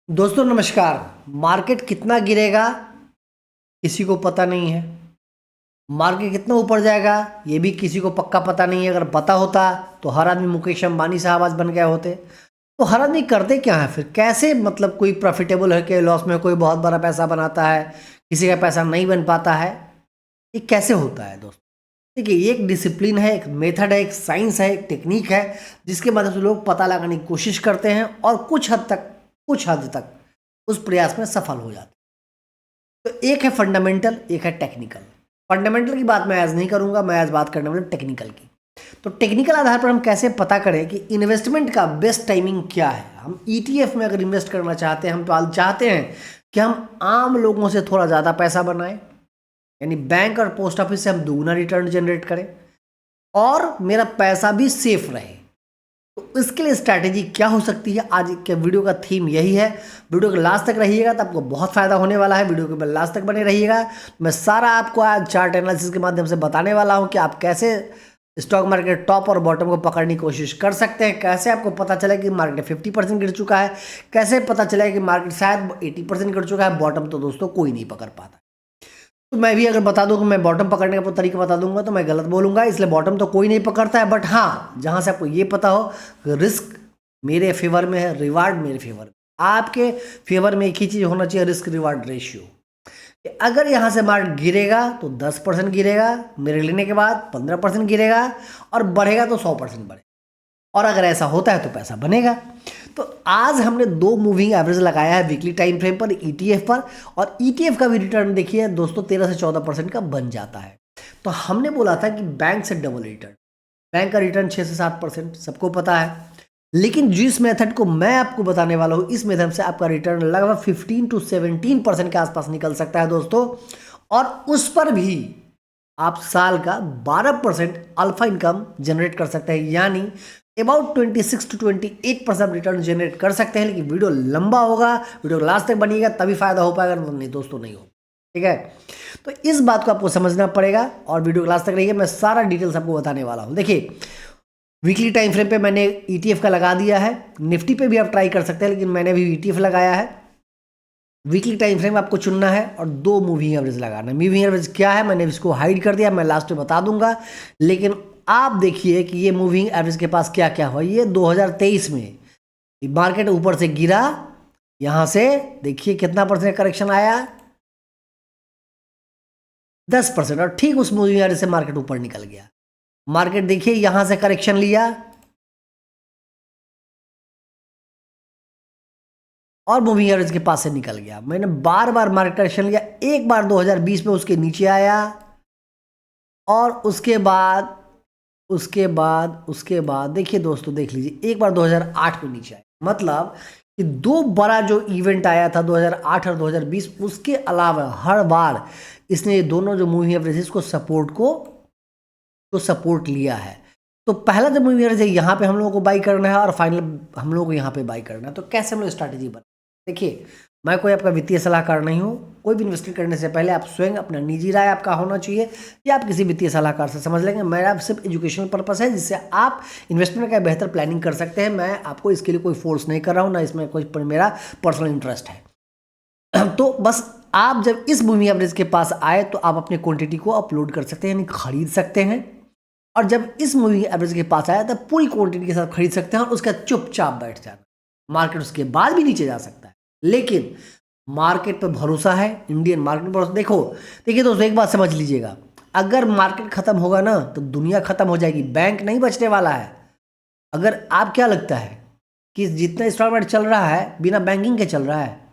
दोस्तों नमस्कार। मार्केट कितना गिरेगा किसी को पता नहीं है। मार्केट कितना ऊपर जाएगा ये भी किसी को पक्का पता नहीं है। अगर पता होता तो हर आदमी मुकेश अंबानी साहब आज बन गए होते। तो हर आदमी करते क्या है फिर, कैसे मतलब कोई प्रॉफिटेबल है कि लॉस में, कोई बहुत बड़ा पैसा बनाता है, किसी का पैसा नहीं बन पाता है। ये कैसे होता है दोस्तों? देखिए, ये एक डिसिप्लिन है, एक मेथड है, एक साइंस है, एक टेक्निक है, जिसके मदद से लोग पता लगाने की कोशिश करते हैं और कुछ हद तक उस प्रयास में सफल हो जाते हैं। तो एक है फंडामेंटल, एक है टेक्निकल। फंडामेंटल की बात मैं आज नहीं करूंगा, मैं आज बात करने वाला टेक्निकल की। तो टेक्निकल आधार पर हम कैसे पता करें कि इन्वेस्टमेंट का बेस्ट टाइमिंग क्या है। हम ईटीएफ में अगर इन्वेस्ट करना चाहते हैं, हम तो आज चाहते हैं कि हम आम लोगों से थोड़ा ज़्यादा पैसा बनाएं, यानी बैंक और पोस्ट ऑफिस से हम दुगना रिटर्न जनरेट करें और मेरा पैसा भी सेफ रहे। तो इसके लिए स्ट्रैटेजी क्या हो सकती है, आज के वीडियो का थीम यही है। वीडियो के लास्ट तक रहिएगा तो आपको बहुत फायदा होने वाला है। वीडियो के लास्ट तक बने रहिएगा। मैं सारा आपको आज चार्ट एनालिसिस के माध्यम से बताने वाला हूं कि आप कैसे स्टॉक मार्केट टॉप और बॉटम को पकड़ने की कोशिश कर सकते हैं। कैसे आपको पता चले कि मार्केट 50% गिर चुका है, कैसे पता चले कि मार्केट शायद 80% गिर चुका है। बॉटम तो दोस्तों कोई नहीं पकड़ पाता। तो मैं भी अगर बता दूं कि मैं बॉटम पकड़ने का तरीका बता दूंगा तो मैं गलत बोलूंगा, इसलिए बॉटम तो कोई नहीं पकड़ता है। बट हाँ, जहां से आपको ये पता हो रिस्क मेरे फेवर में है, रिवार्ड मेरे फेवर में। आपके फेवर में एक ही चीज होना चाहिए, रिस्क रिवार्ड रेशियो। अगर यहां से मार्केट गिरेगा तो 10% गिरेगा, मेरे लेने के बाद 15% गिरेगा और बढ़ेगा तो 100% बढ़ेगा। और अगर ऐसा होता है तो पैसा बनेगा। तो आज हमने दो मूविंग एवरेज लगाया है वीकली टाइम फ्रेम पर, ईटीएफ पर। और ईटीएफ का भी रिटर्न देखिए दोस्तों 13 से 14% का बन जाता है। तो हमने बोला था कि बैंक से डबल रिटर्न, बैंक का रिटर्न 6 से 7% सबको पता है। लेकिन जिस मेथड को मैं आपको बताने वाला हूं, इस मेथड से आपका रिटर्न लगभग 15 to 17% के आसपास निकल सकता है दोस्तों। और उस पर भी आप साल का 12% अल्फा इनकम जनरेट कर सकते हैं, यानी अबाउट 26 to 28% रिटर्न जनरेट कर सकते हैं। लेकिन वीडियो लंबा होगा, वीडियो लास्ट तक बनिएगा तभी फायदा हो पाएगा, नहीं दोस्तों नहीं हो। ठीक है, तो इस बात को आपको समझना पड़ेगा और वीडियो लास्ट तक रहिए। मैं सारा डिटेल्स आपको बताने वाला हूं। देखिए, वीकली टाइम फ्रेम पे मैंने ईटीएफ का लगा दिया है। निफ्टी पे भी आप ट्राई कर सकते हैं, लेकिन मैंने भी ईटीएफ लगाया है। वीकली टाइम फ्रेम आपको चुनना है और दो मूविंग एवरेज लगाना है। मूविंग एवरेज क्या है मैंने इसको हाइड कर दिया, मैं लास्ट में बता दूंगा। लेकिन आप देखिए कि ये मूविंग एवरेज के पास क्या क्या हुआ। ये 2023 में मार्केट ऊपर से गिरा, यहां से देखिए कितना परसेंट करेक्शन आया, 10%। और ठीक उस मूविंग एवरेज से मार्केट ऊपर निकल गया। मार्केट देखिए यहां से करेक्शन लिया और मूविंग एवरेज के पास से निकल गया। मैंने बार बार मार्केट करेक्शन लिया, एक बार 2020 में उसके नीचे आया और उसके बाद देखिए दोस्तों, देख लीजिए एक बार 2008 में नीचे आया। मतलब कि दो बड़ा जो इवेंट आया था 2008 और 2020, उसके अलावा हर बार इसने ये दोनों जो मूविंग एवरेज को सपोर्ट लिया है। तो पहला जो मूविंग एवरेज है यहाँ पे हम लोगों को बाई करना है और फाइनल हम लोगों को यहाँ पे बाई करना है। तो कैसे हम लोग स्ट्रैटेजी बना, देखिए मैं कोई आपका वित्तीय सलाहकार नहीं हूँ। कोई भी इन्वेस्टमेंट करने से पहले आप स्वयं अपना निजी राय आपका होना चाहिए या आप किसी वित्तीय सलाहकार से समझ लेंगे। मेरा सिर्फ एजुकेशनल पर्पस है, जिससे आप इन्वेस्टमेंट का बेहतर प्लानिंग कर सकते हैं। मैं आपको इसके लिए कोई फोर्स नहीं कर रहा हूँ, ना इसमें कोई मेरा पर्सनल इंटरेस्ट है। तो बस आप जब इस मूविंग एवरेज के पास आए तो आप अपने क्वांटिटी को अपलोड कर सकते हैं, यानी खरीद सकते हैं। और जब इस मूविंग एवरेज के पास आया तब पूरी क्वांटिटी के साथ खरीद सकते हैं और उसका चुपचाप बैठ जाना। मार्केट उसके बाद भी नीचे जा सकता है, लेकिन मार्केट पर भरोसा है, इंडियन मार्केट पर भरोसा। देखिए दोस्तों, एक बात समझ लीजिएगा, अगर मार्केट खत्म होगा ना तो दुनिया खत्म हो जाएगी, बैंक नहीं बचने वाला है। अगर आप क्या लगता है कि जितना स्टॉक मार्केट चल रहा है बिना बैंकिंग के चल रहा है,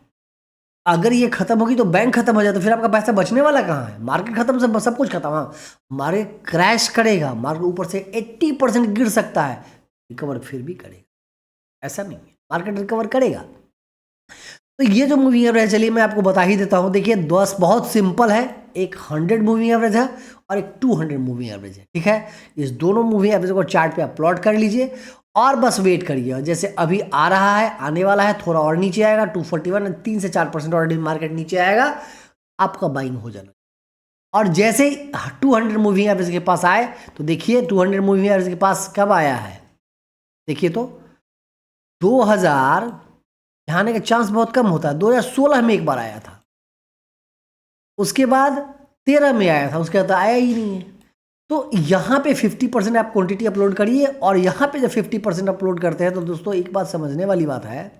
अगर ये खत्म होगी तो बैंक खत्म हो जाए तो फिर आपका पैसा बचने वाला कहाँ है? मार्केट खत्म, सब कुछ खत्म। हाँ, मार्केट क्रैश करेगा, मार्केट ऊपर से 80% गिर सकता है, रिकवर फिर भी करेगा, ऐसा नहीं है, मार्केट रिकवर करेगा। तो ये जो मूविंग एवरेज है, चलिए मैं आपको बता ही देता हूँ। देखिए दोस्त, बहुत सिंपल है। एक 100 मूविंग एवरेज है और एक 200 मूविंग एवरेज है। ठीक है, इस दोनों मूविंग एवरेज को चार्ट पे आप प्लॉट कर लीजिए और बस वेट करिए। जैसे अभी आ रहा है, आने वाला है, थोड़ा और नीचे आएगा 241, 3 से 4% ऑलरेडी मार्केट नीचे आएगा, आपका बाइंग हो जाना। और जैसे 200 मूविंग एवरेज के पास आए तो देखिए 200 मूविंग एवरेज के पास कब आया है, देखिए तो यहाँ आने का चांस बहुत कम होता है। 2016 में एक बार आया था, उसके बाद 13 में आया था, उसके बाद आया ही नहीं है। तो यहाँ पे 50% आप क्वांटिटी अपलोड करिए, और यहाँ पे जब 50% अपलोड करते हैं तो दोस्तों एक बात समझने वाली बात है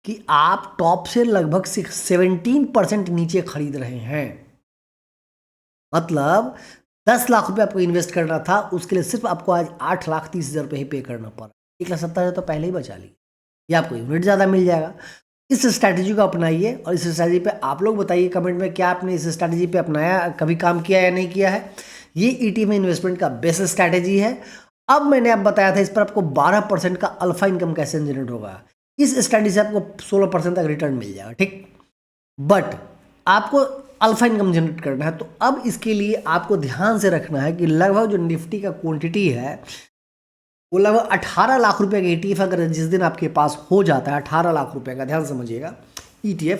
कि आप टॉप से लगभग 17% नीचे खरीद रहे हैं। मतलब 10 लाख रुपए आपको इन्वेस्ट करना था, उसके लिए सिर्फ आपको आज 8,30,000 रुपये ही पे करना पड़ा। 1,70,000 तो पहले ही बचा ली, ये आपको यूनिट ज़्यादा मिल जाएगा। इस स्ट्रैटेजी को अपनाइए, और इस स्ट्रैटेजी पे आप लोग बताइए कमेंट में क्या आपने इस स्ट्रैटेजी पे अपनाया, कभी काम किया या नहीं किया है। ये ETF में इन्वेस्टमेंट का बेस्ट स्ट्रैटेजी है। अब मैंने आप बताया था इस पर आपको 12% का अल्फा इनकम कैसे जनरेट होगा। इस स्ट्रैटेजी से आपको 16% तक रिटर्न मिल जाएगा, ठीक। बट आपको अल्फा इनकम जनरेट करना है, तो अब इसके लिए आपको ध्यान से रखना है कि लगभग जो निफ्टी का क्वांटिटी है वो लगभग 18 लाख रुपए का ETF अगर जिस दिन आपके पास हो जाता है 18 लाख रुपए का, ध्यान समझिएगा ETF,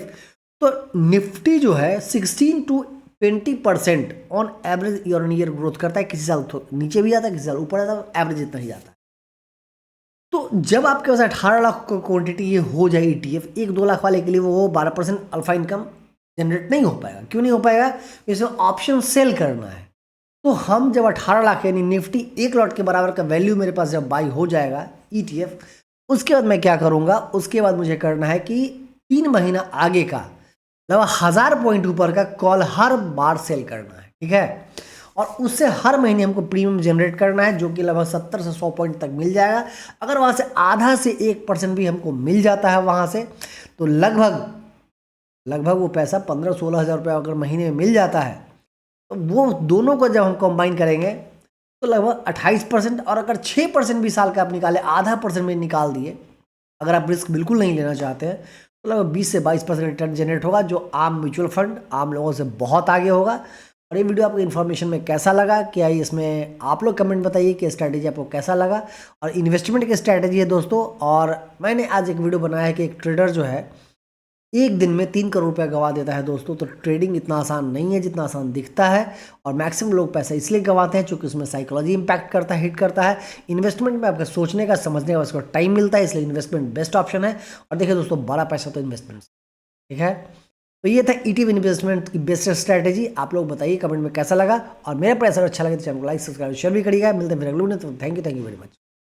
तो निफ्टी जो है 16 to 20% on average year on year growth करता है। किसी साल नीचे भी जाता है, किसी साल ऊपर जाता है, एवरेज इतना ही जाता है। तो जब आपके पास 18 लाख का क्वांटिटी ये हो जाए ETF, 1-2 लाख वाले के लिए वो 12% अल्फा इनकम जनरेट नहीं हो पाएगा। क्यों नहीं हो पाएगा? इसमें ऑप्शन सेल करना है। तो हम जब 18 लाख यानी निफ्टी 1 लॉट के बराबर का वैल्यू मेरे पास जब बाई हो जाएगा ETF, उसके बाद मैं क्या करूँगा, उसके बाद मुझे करना है कि 3 महीना आगे का लगभग 1000 पॉइंट ऊपर का कॉल हर बार सेल करना है, ठीक है। और उससे हर महीने हमको प्रीमियम जनरेट करना है, जो कि लगभग 70 से 100 पॉइंट तक मिल जाएगा। अगर वहाँ से आधा से 1% भी हमको मिल जाता है वहाँ से, तो लगभग वो पैसा 15-16 हज़ार रुपये अगर महीने में मिल जाता है, तो वो दोनों को जब हम कंबाइन करेंगे तो लगभग 28%। और अगर 6% भी साल का आप निकाले, आधा परसेंट में निकाल दिए, अगर आप रिस्क बिल्कुल नहीं लेना चाहते हैं, तो लगभग 20 से 22% रिटर्न जनरेट होगा, जो आम म्यूचुअल फंड आम लोगों से बहुत आगे होगा। और ये वीडियो आपको इन्फॉर्मेशन में कैसा लगा, क्या इसमें आप लोग कमेंट बताइए कि स्ट्रैटेजी आपको कैसा लगा। और इन्वेस्टमेंट की स्ट्रैटेजी है दोस्तों, और मैंने आज एक वीडियो बनाया है कि एक ट्रेडर जो है एक दिन में 3 करोड़ रुपया गंवा देता है दोस्तों। तो ट्रेडिंग इतना आसान नहीं है जितना आसान दिखता है, और मैक्सिमम लोग पैसा इसलिए गंवाते हैं क्योंकि उसमें साइकोलॉजी इंपैक्ट करता है, हिट करता है। इन्वेस्टमेंट में आपका सोचने का, समझने का उसको टाइम मिलता है, इसलिए इन्वेस्टमेंट बेस्ट ऑप्शन है। और देखिए दोस्तों, बड़ा पैसा तो इन्वेस्टमेंट, ठीक है। तो ये था ETF इन्वेस्टमेंट की बेस्ट स्ट्रैटेजी। आप लोग बताइए कमेंट में कैसा लगा, और मेरा पैसा अच्छा लगे तो चैनल को लाइक सब्सक्राइब शेयर भी करिएगा। मिलते हैं फिर अगले वीडियो में, तो थैंक यू वेरी मच।